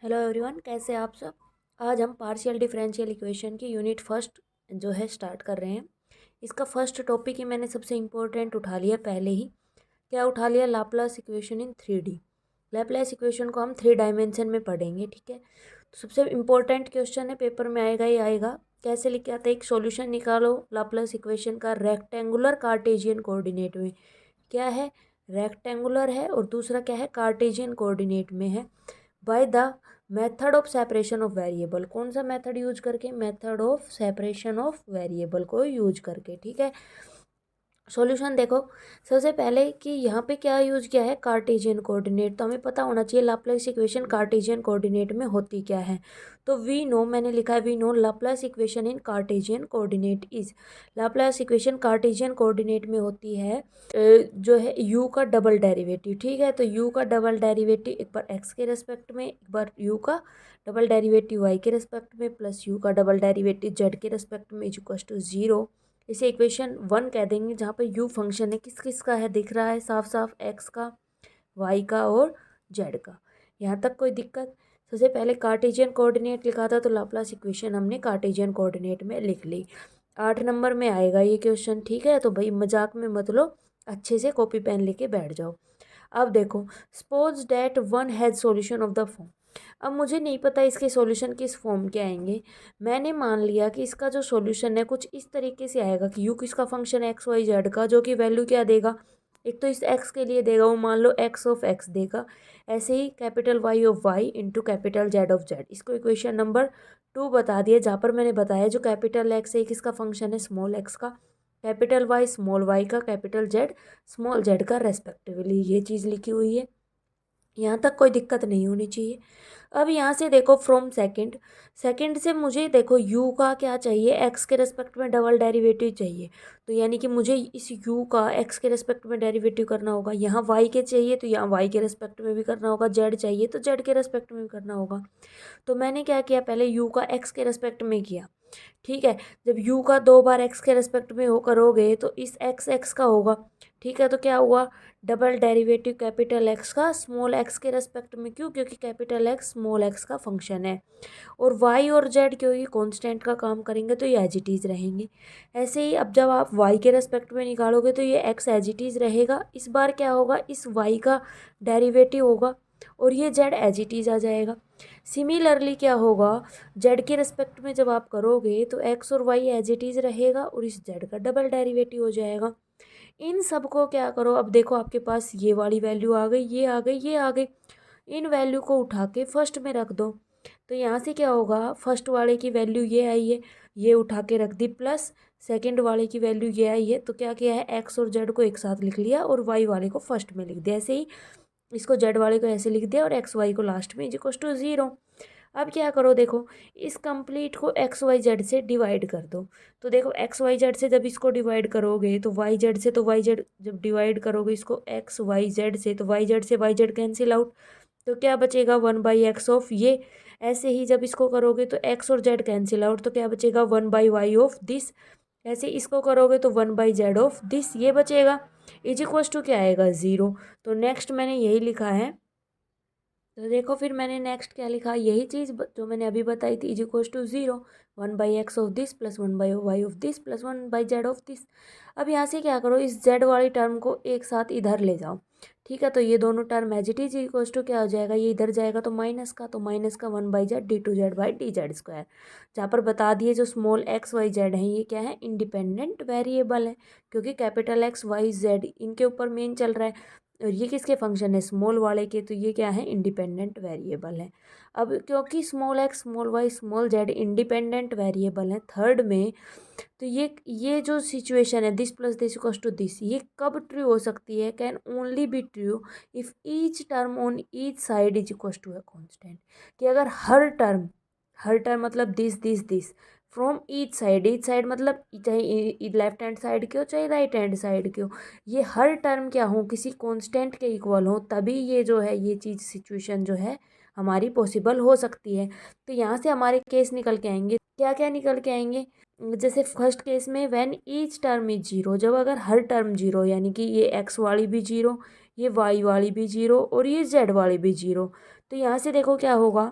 Hello everyone, कैसे आप सब। आज हम पार्शियल डिफरेंशियल इक्वेशन की यूनिट फर्स्ट जो है स्टार्ट कर रहे हैं। इसका फर्स्ट टॉपिक ही मैंने सबसे इम्पोर्टेंट उठा लिया पहले ही। क्या उठा लिया? लाप्लास इक्वेशन इन 3D। लाप्लास इक्वेशन को हम 3 डायमेंशन में पढ़ेंगे, ठीक है। तो सबसे इम्पोर्टेंट क्वेश्चन है, पेपर में आएगा ही आएगा। कैसे लिख के आता है? एक सॉल्यूशन निकालो लाप्लास इक्वेशन का रेक्टेंगुलर कार्टेशियन कोऑर्डिनेट में। क्या है? रेक्टेंगुलर है और दूसरा क्या है? कार्टेशियन कोऑर्डिनेट में है। By the method of separation of variable. कौन सा मेथड यूज करके? Method of separation of variable को यूज करके, ठीक है। सॉल्यूशन देखो, सबसे पहले कि यहाँ पे क्या यूज किया है? Cartesian coordinate. तो हमें पता होना चाहिए लाप्लास इक्वेशन कार्टेशियन कोऑर्डिनेट में होती क्या है। तो वी नो, मैंने लिखा है we know Laplace equation in Cartesian coordinate is. Laplace equation Cartesian coordinate में होती है जो है u का डबल डेरिवेटिव, ठीक है। तो u का डबल डेरिवेटिव एक बार x के रेस्पेक्ट में, एक बार u का डबल डेरिवेटिव y के रेस्पेक्ट में, प्लस u का डबल डेरिवेटिव z के रेस्पेक्ट में इज इक्वल टू 0। इसे इक्वेशन 1 कह देंगे, जहाँ पर u फंक्शन है किस किस का है दिख रहा है साफ साफ, x का, y का और z का। यहाँ तक कोई दिक्कत? सबसे पहले कार्टेशियन कोऑर्डिनेट लिखा था तो लाप्लास इक्वेशन हमने कार्टेशियन कोऑर्डिनेट में लिख ली। 8 नंबर में आएगा ये क्वेश्चन, ठीक है। तो भाई मजाक में मत लो, अच्छे से कॉपी पेन लेके बैठ जाओ। अब देखो, suppose that one has solution of the form. अब मुझे नहीं पता इसके सॉल्यूशन किस फॉर्म के आएंगे। मैंने मान लिया कि इसका जो सॉल्यूशन है कुछ इस तरीके से आएगा कि यू किसका फंक्शन है? एक्स वाई जेड का, जो कि वैल्यू क्या देगा? एक तो इस एक्स के लिए देगा वो, मान लो एक्स ऑफ एक्स देगा। ऐसे ही capital Y of Y into capital Z of Z. इसको इक्वेशन नंबर 2 बता दिया, जहाँ पर मैंने बताया जो कैपिटल एक्स है किसका फंक्शन है? स्मॉल एक्स का। कैपिटल वाई स्मॉल वाई का, कैपिटल जेड स्मॉल जेड का रेस्पेक्टिवली। ये चीज़ लिखी हुई है, यहाँ तक कोई दिक्कत नहीं होनी चाहिए। अब यहाँ से देखो फ्रॉम सेकंड, सेकंड से मुझे देखो u का क्या चाहिए? x के रेस्पेक्ट में डबल डेरिवेटिव चाहिए। तो यानी कि मुझे इस u का x के रेस्पेक्ट में डेरिवेटिव करना होगा। यहाँ y के चाहिए तो यहाँ y के रेस्पेक्ट में भी करना होगा, z चाहिए तो z के रेस्पेक्ट में भी करना होगा। तो मैंने क्या किया? पहले u का x के रेस्पेक्ट में किया, ठीक है। जब u का 2 बार x के रेस्पेक्ट में हो करोगे तो इस x का होगा, ठीक है। तो क्या हुआ? डबल डेरिवेटिव कैपिटल x का स्मॉल x के रेस्पेक्ट में। क्यों? क्योंकि कैपिटल x स्मॉल x का फंक्शन है। और y और z क्योंकि कांस्टेंट का काम करेंगे तो ये एज इट इज़ रहेंगे। ऐसे ही अब जब आप y के रेस्पेक्ट में निकालोगे तो ये x एज इट इज़ रहेगा। इस बार क्या होगा? इस y का डेरिवेटिव होगा और ये z एज इट इज़ आ जाएगा। सिमिलरली क्या होगा? z के रेस्पेक्ट में जब आप करोगे तो x और y एज इट इज़ रहेगा और इस z का डबल डेरिवेटिव हो जाएगा। इन सब को क्या करो? अब देखो आपके पास ये वाली वैल्यू आ गई, ये आ गई, ये आ गई। इन वैल्यू को उठा के फर्स्ट में रख दो। तो यहाँ से क्या होगा? फर्स्ट वाले की वैल्यू ये आई है, ये उठा के रख दी, प्लस सेकंड वाले की वैल्यू ये आई है। तो क्या किया है? एक्स और जेड को एक साथ लिख लिया और वाई वाले को फर्स्ट में लिख दिया। ऐसे ही इसको जेड वाले को ऐसे लिख दिया और एक्स वाई को लास्ट में इज इक्वल टू 0। अब क्या करो? देखो इस कंप्लीट को एक्स वाई जेड से डिवाइड कर दो। तो देखो एक्स वाई जेड से जब इसको डिवाइड करोगे तो वाई जेड से, तो वाई जेड जब डिवाइड करोगे इसको एक्स वाई जेड से तो वाई जेड से वाई जेड कैंसिल आउट। तो क्या बचेगा? 1/x ऑफ ये। ऐसे ही जब इसको करोगे तो एक्स और जेड कैंसिल आउट, तो क्या बचेगा? 1/y of this. ऐसे इसको करोगे तो 1/z ऑफ दिस, ये बचेगा। इज इक्वल टू क्या आएगा? 0। तो नेक्स्ट मैंने यही लिखा है। तो देखो फिर मैंने नेक्स्ट क्या लिखा? यही चीज़ जो मैंने अभी बताई थी, is equal to 0। 1/x of this plus 1/y of this plus 1/z of this. अब यहाँ से क्या करो? इस z वाली टर्म को एक साथ इधर ले जाओ, ठीक है। तो ये दोनों term as it is equal to क्या हो जाएगा? ये इधर जाएगा तो माइनस का, तो माइनस का 1/z d2z/dz²। जहाँ पर बता दिए जो स्मॉल x y z है ये क्या है? इंडिपेंडेंट वेरिएबल है, क्योंकि कैपिटल x y z इनके ऊपर मेन चल रहा है और ये किसके फंक्शन है? स्मॉल वाले के। तो ये क्या है? इंडिपेंडेंट वेरिएबल है। अब क्योंकि small x small y small z independent variable है थर्ड में, तो ये जो सिचुएशन है this plus this equals to this, ये कब ट्रू हो सकती है? Can only be true if each term on each side is equals to a constant. कि अगर हर टर्म मतलब दिस फ्रॉम ईच साइड मतलब चाहे लेफ्ट हैंड साइड के हो चाहे राइट हैंड साइड के हो, ये हर टर्म क्या हो? किसी कांस्टेंट के इक्वल हो, तभी ये जो है ये चीज़ सिचुएशन जो है हमारी पॉसिबल हो सकती है। तो यहाँ से हमारे केस निकल के आएंगे, क्या क्या निकल के आएंगे? जैसे फर्स्ट केस में व्हेन ईच टर्म इज 0, जब अगर हर टर्म 0 यानी कि ये एक्स वाली भी 0, ये वाई वाली भी 0 और ये जेड वाली भी 0। तो यहाँ से देखो क्या होगा?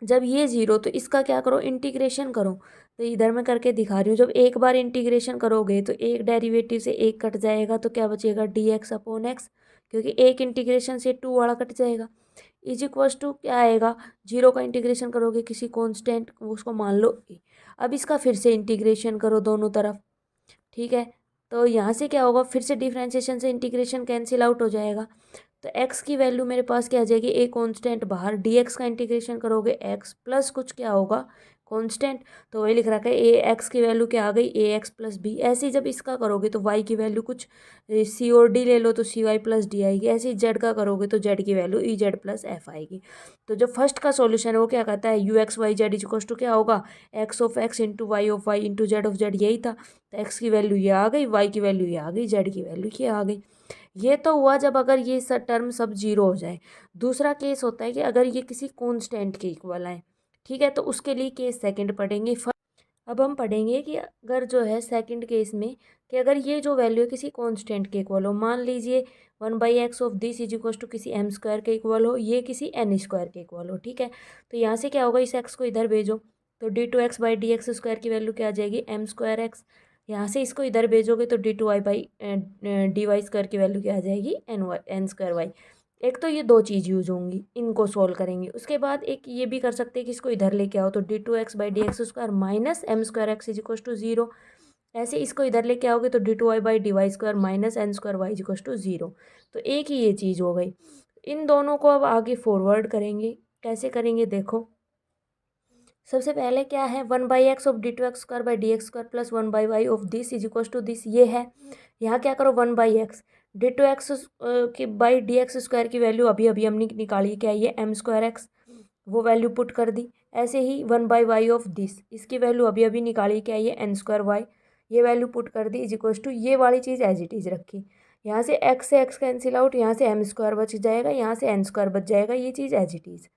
जब ये जीरो तो इसका क्या करो, इंटीग्रेशन करो। तो इधर मैं करके दिखा रही हूँ। जब एक बार इंटीग्रेशन करोगे तो एक डेरिवेटिव से एक कट जाएगा तो क्या बचेगा, डी एक्स अपॉन एक्स, क्योंकि एक इंटीग्रेशन से टू वाला कट जाएगा। इज इक्वस टू क्या आएगा, जीरो का इंटीग्रेशन करोगे किसी कांस्टेंट उसको मान लो ए। अब इसका फिर से इंटीग्रेशन करो दोनों तरफ, ठीक है। तो यहाँ से क्या होगा, फिर से डिफ्रेंशिएशन से इंटीग्रेशन कैंसिल आउट हो जाएगा। तो x की वैल्यू मेरे पास क्या आ जाएगी, ए कांस्टेंट बाहर, dx का इंटीग्रेशन करोगे x प्लस कुछ क्या होगा, कांस्टेंट। तो वही लिख रखा है ए एक्स की वैल्यू क्या आ गई, ए एक्स प्लस बी। ऐसे ही जब इसका करोगे तो y की वैल्यू कुछ सी और डी ले लो तो सी वाई प्लस डी आएगी। ऐसे ही z का करोगे तो z की value E Z plus F आएगी। तो जो फर्स्ट का सॉल्यूशन है वो क्या कहता है, u x y z equals to क्या होगा, x of x into y of Y into z of z, यही था। तो एक्स की वैल्यू ये आ गई, वाई की वैल्यू ये आ गई, जेड की वैल्यू ये आ गई। ये तो हुआ जब अगर ये टर्म सब जीरो हो जाए। दूसरा केस होता है कि अगर ये किसी कांस्टेंट के इक्वल आए, ठीक है, तो उसके लिए केस सेकंड पढ़ेंगे। अब हम पढ़ेंगे कि अगर जो है सेकंड केस में कि अगर ये जो वैल्यू है किसी कांस्टेंट के इक्वल हो, मान लीजिए 1/x of this is equal to किसी m स्क्वायर के इक्वल हो, ये किसी n स्क्वायर के इक्वल हो, ठीक है। तो यहाँ से क्या होगा, इस x को इधर भेजो तो d2x/dx स्क्वायर की वैल्यू क्या आ जाएगी, m स्क्वायर एक्स। यहाँ से इसको इधर भेजोगे तो d2y/dy स्क्वायर की वैल्यू क्या आ जाएगी, n स्क्वायर वाई। एक तो ये दो चीज़ यूज होंगी, इनको सोल्व करेंगे। उसके बाद एक ये भी कर सकते हैं कि इसको इधर लेके आओ तो d2x/dx square minus m square x is equal to zero. ऐसे इसको इधर लेके आओगे तो d2y/dy square minus n square y is equal to zero. तो एक ही ये चीज़ हो गई। इन दोनों को अब आगे फॉरवर्ड करेंगे। कैसे करेंगे देखो, सबसे पहले क्या है, 1/x of d2x square by d x square plus 1/y of this is equal to this, ये है। यहाँ क्या करो, 1/x d2x की बाई डी एक्स स्क्वायर की वैल्यू अभी अभी हमने निकाली, क्या ये m स्क्वायर एक्स, वो वैल्यू पुट कर दी। ऐसे ही 1/y ऑफ दिस, इसकी वैल्यू अभी अभी निकाली, क्या ये n स्क्वायर वाई, ये वैल्यू पुट कर दी, इज इक्वल टू ये वाली चीज़ एज इट इज़ रखी। यहाँ से x कैंसिल आउट, यहाँ से m स्क्वायर बच जाएगा, यहाँ से n स्क्वायर बच जाएगा, ये चीज़ एज इट इज़।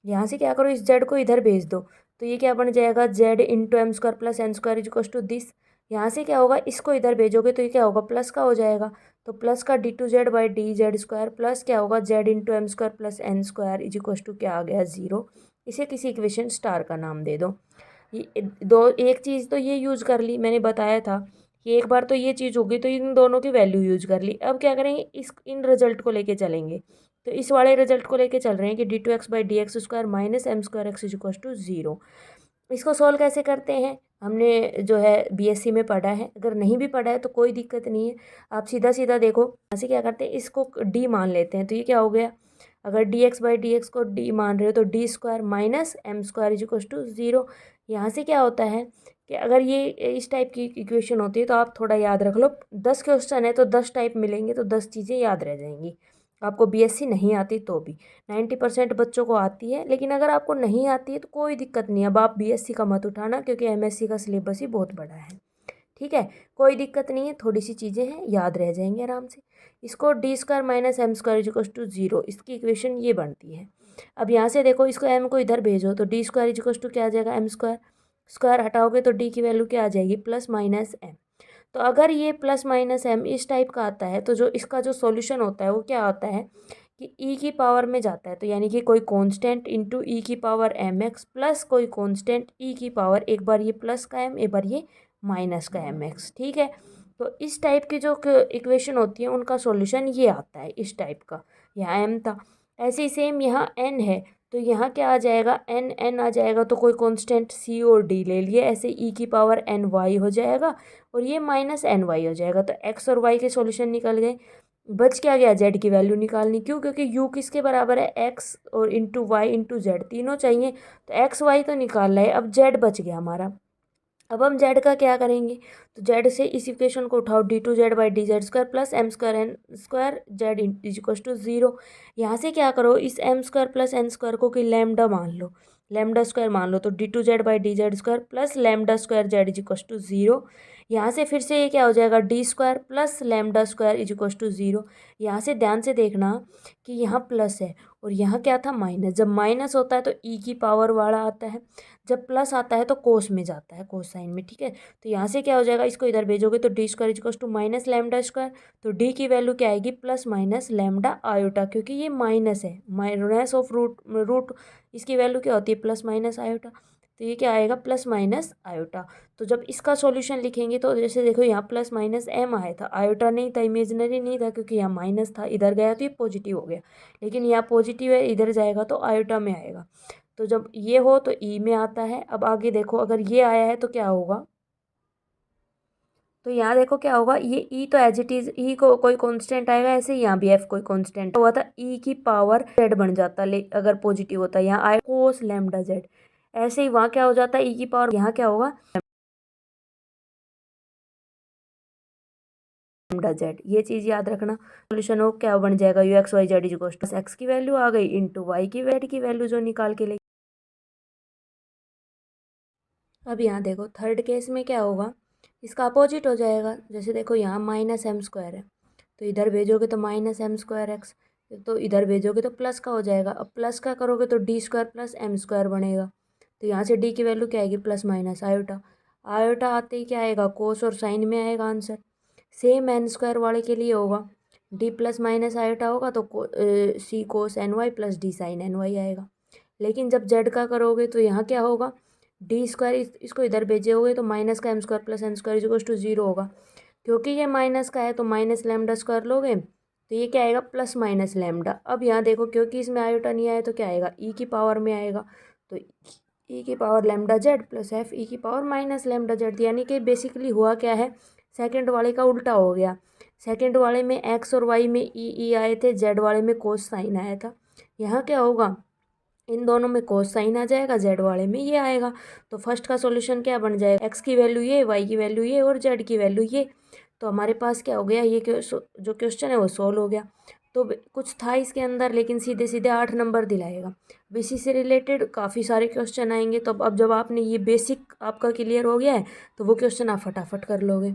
यहाँ से क्या करो, इस जेड को इधर भेज दो तो ये क्या बन जाएगा, z into m square plus n square is to this. यहाँ से क्या होगा, इसको इधर भेजोगे तो ये क्या होगा, प्लस का हो जाएगा। तो प्लस का d2z/dz स्क्वायर प्लस क्या होगा, z into m square plus n square is to क्या आ गया, जीरो। इसे किसी इक्वेशन स्टार का नाम दे दो। ये दो, एक चीज़ तो ये यूज़ कर ली, मैंने बताया था कि एक बार तो ये चीज़ होगी तो इन दोनों की वैल्यू यूज कर ली। अब क्या करेंगे, इन रिजल्ट को लेके चलेंगे। तो इस वाले रिजल्ट को लेके चल रहे हैं कि d2x/dx square minus m square x is equal to zero. इसको सॉल्व कैसे करते हैं, हमने जो है बीएससी में पढ़ा है। अगर नहीं भी पढ़ा है तो कोई दिक्कत नहीं है, आप सीधा सीधा देखो। यहाँ से क्या करते हैं, इसको डी मान लेते हैं तो ये क्या हो गया, अगर dx/dx को डी मान रहे हो तो d square minus m square is equal to zero. यहाँ से क्या होता है कि अगर ये इस टाइप की इक्वेशन होती है तो आप थोड़ा याद रख लो, 10 क्वेश्चन है तो 10 टाइप मिलेंगे तो 10 चीज़ें याद रह जाएंगी। आपको बीएससी नहीं आती तो भी 90% बच्चों को आती है, लेकिन अगर आपको नहीं आती है तो कोई दिक्कत नहीं है। अब आप बीएससी का मत उठाना क्योंकि एमएससी का सिलेबस ही बहुत बड़ा है, ठीक है। कोई दिक्कत नहीं है, थोड़ी सी चीज़ें हैं, याद रह जाएंगे आराम से। इसको d square minus m square is equals to zero, इसकी इक्वेशन ये बनती है। अब यहाँ से देखो, इसको एम को इधर भेजो तो डी स्क्वायर इजिकल्स टू क्या आ जाएगा, एम स्क्वायर। स्क्वायर हटाओगे तो डी की वैल्यू क्या आ जाएगी, प्लस माइनस एम। तो अगर ये प्लस माइनस एम इस टाइप का आता है तो जो इसका जो सॉल्यूशन होता है वो क्या आता है कि ई की पावर में जाता है। तो यानी कि कोई कांस्टेंट इंटू ई की पावर एम एक्स प्लस कोई कांस्टेंट ई की पावर, एक बार ये प्लस का एम, एक बार ये माइनस का एम एक्स, ठीक है। तो इस टाइप की जो इक्वेशन होती है उनका सॉल्यूशन ये आता है इस टाइप का। यहाँ एम था, ऐसे ही सेम यहाँ एन है तो यहाँ क्या आ जाएगा, एन एन आ जाएगा तो कोई कांस्टेंट सी और डी ले लिए, ऐसे ई की पावर एन वाई हो जाएगा और ये माइनस एन वाई हो जाएगा। तो एक्स और वाई के सॉल्यूशन निकल गए। बच क्या गया, जेड की वैल्यू निकालनी, क्यों, क्योंकि यू किसके बराबर है, एक्स और इंटू वाई इंटू जेड, तीनों चाहिए। तो एक्स वाई तो निकालना है, अब जेड बच गया हमारा। अब हम जेड का क्या करेंगे, तो जेड से इस इक्वेशन को उठाओ, d2z/dz square plus m square n square z is equal to zero. यहाँ से क्या करो, इस m square plus n square को कि लैम्डा मान लो, लैम्डा स्क्वायर मान लो, तो d2z/dz square plus lambda square z is equal to zero. यहाँ से फिर से ये क्या हो जाएगा, d square plus lambda square is equal to 0। यहाँ से ध्यान से देखना कि यहाँ प्लस है और यहाँ क्या था, माइनस। जब माइनस होता है तो ई की पावर वाला आता है, जब प्लस आता है तो कोस में जाता है, कोस साइन में, ठीक है। तो यहाँ से क्या हो जाएगा, इसको इधर भेजोगे तो d square is equal to minus lambda square. तो डी की वैल्यू क्या आएगी, प्लस माइनस लैम्डा आयोटा, क्योंकि ये माइनस है, माइनस ऑफ रूट रूट इसकी वैल्यू क्या होती है, प्लस माइनस आयोटा। तो ये क्या आएगा, प्लस माइनस आयोटा। तो जब इसका सॉल्यूशन लिखेंगे तो जैसे देखो यहाँ प्लस माइनस एम आया था, आयोटा नहीं था, इमेजिनरी नहीं था, क्योंकि यहाँ माइनस था, इधर गया तो ये पॉजिटिव हो गया। लेकिन यहाँ पॉजिटिव है, इधर जाएगा तो आयोटा में आएगा। तो जब ये हो तो ई में आता है। अब आगे देखो, अगर ये आया है तो क्या होगा, तो यहाँ देखो क्या होगा, ये ई तो एज इट इज ई को कोई कांस्टेंट आएगा, ऐसे ही यहाँ भी एफ कोई कांस्टेंट हुआ था, ई की पावर जेड बन जाता, ले अगर पॉजिटिव होता, यहाँ आए कोस लैम्डा जेड। ऐसे ही वहाँ क्या हो जाता है, ई की पावर, यहाँ क्या होगा लैम्डा जेड। ये चीज याद रखना। सोल्यूशन हो क्या बन जाएगा, u x y z is equal to x की वैल्यू आ गई इंटू वाई की वैल्यू जो निकाल के ले। अब यहाँ देखो थर्ड केस में क्या होगा, इसका अपोजिट हो जाएगा। जैसे देखो यहाँ माइनस एम स्क्वायर है, तो इधर भेजोगे तो माइनस एम स्क्वायर एक्स, तो इधर भेजोगे तो प्लस का हो जाएगा। अब प्लस का करोगे तो d square plus m square बनेगा। तो यहाँ से डी की वैल्यू क्या आएगी, प्लस माइनस आयोटा। आयोटा आते ही क्या आएगा, कोस और साइन में आएगा आंसर। सेम एन स्क्वायर वाले के लिए होगा, डी प्लस माइनस आयोटा होगा तो C cos N Y plus D sine N Y आएगा। लेकिन जब जेड का करोगे तो यहाँ क्या होगा, डी स्क्वायर इसको इधर भेजे तो माइनस का m square plus n square equal to 0 होगा। क्योंकि ये माइनस का है तो माइनस लैम्डा स्क्वायर लोगे तो ये क्या आएगा, प्लस माइनस लैम्डा। अब यहाँ देखो क्योंकि इसमें आयोटा नहीं आया तो क्या आएगा, ई की पावर में आएगा, तो ई की power lambda Z plus F E की पावर माइनस लैम्डा जेड। यानी कि बेसिकली हुआ क्या है, सेकंड वाले का उल्टा हो गया। सेकंड वाले में एक्स और वाई में ई आए थे, जेड वाले में कोस साइन आया था। यहाँ क्या होगा, इन दोनों में कोस साइन आ जाएगा, जेड वाले में ये आएगा। तो फर्स्ट का सॉल्यूशन क्या बन जाएगा, एक्स की वैल्यू ये, वाई की वैल्यू ये और जेड की वैल्यू ये। तो हमारे पास क्या हो गया, ये जो क्वेश्चन है वो सॉल्व हो गया। तो कुछ था इसके अंदर, लेकिन सीधे सीधे 8 नंबर दिलाएगा। अब इसी से रिलेटेड काफ़ी सारे क्वेश्चन आएंगे। तो अब जब आपने ये बेसिक आपका क्लियर हो गया है तो वो क्वेश्चन आप फटाफट कर लोगे।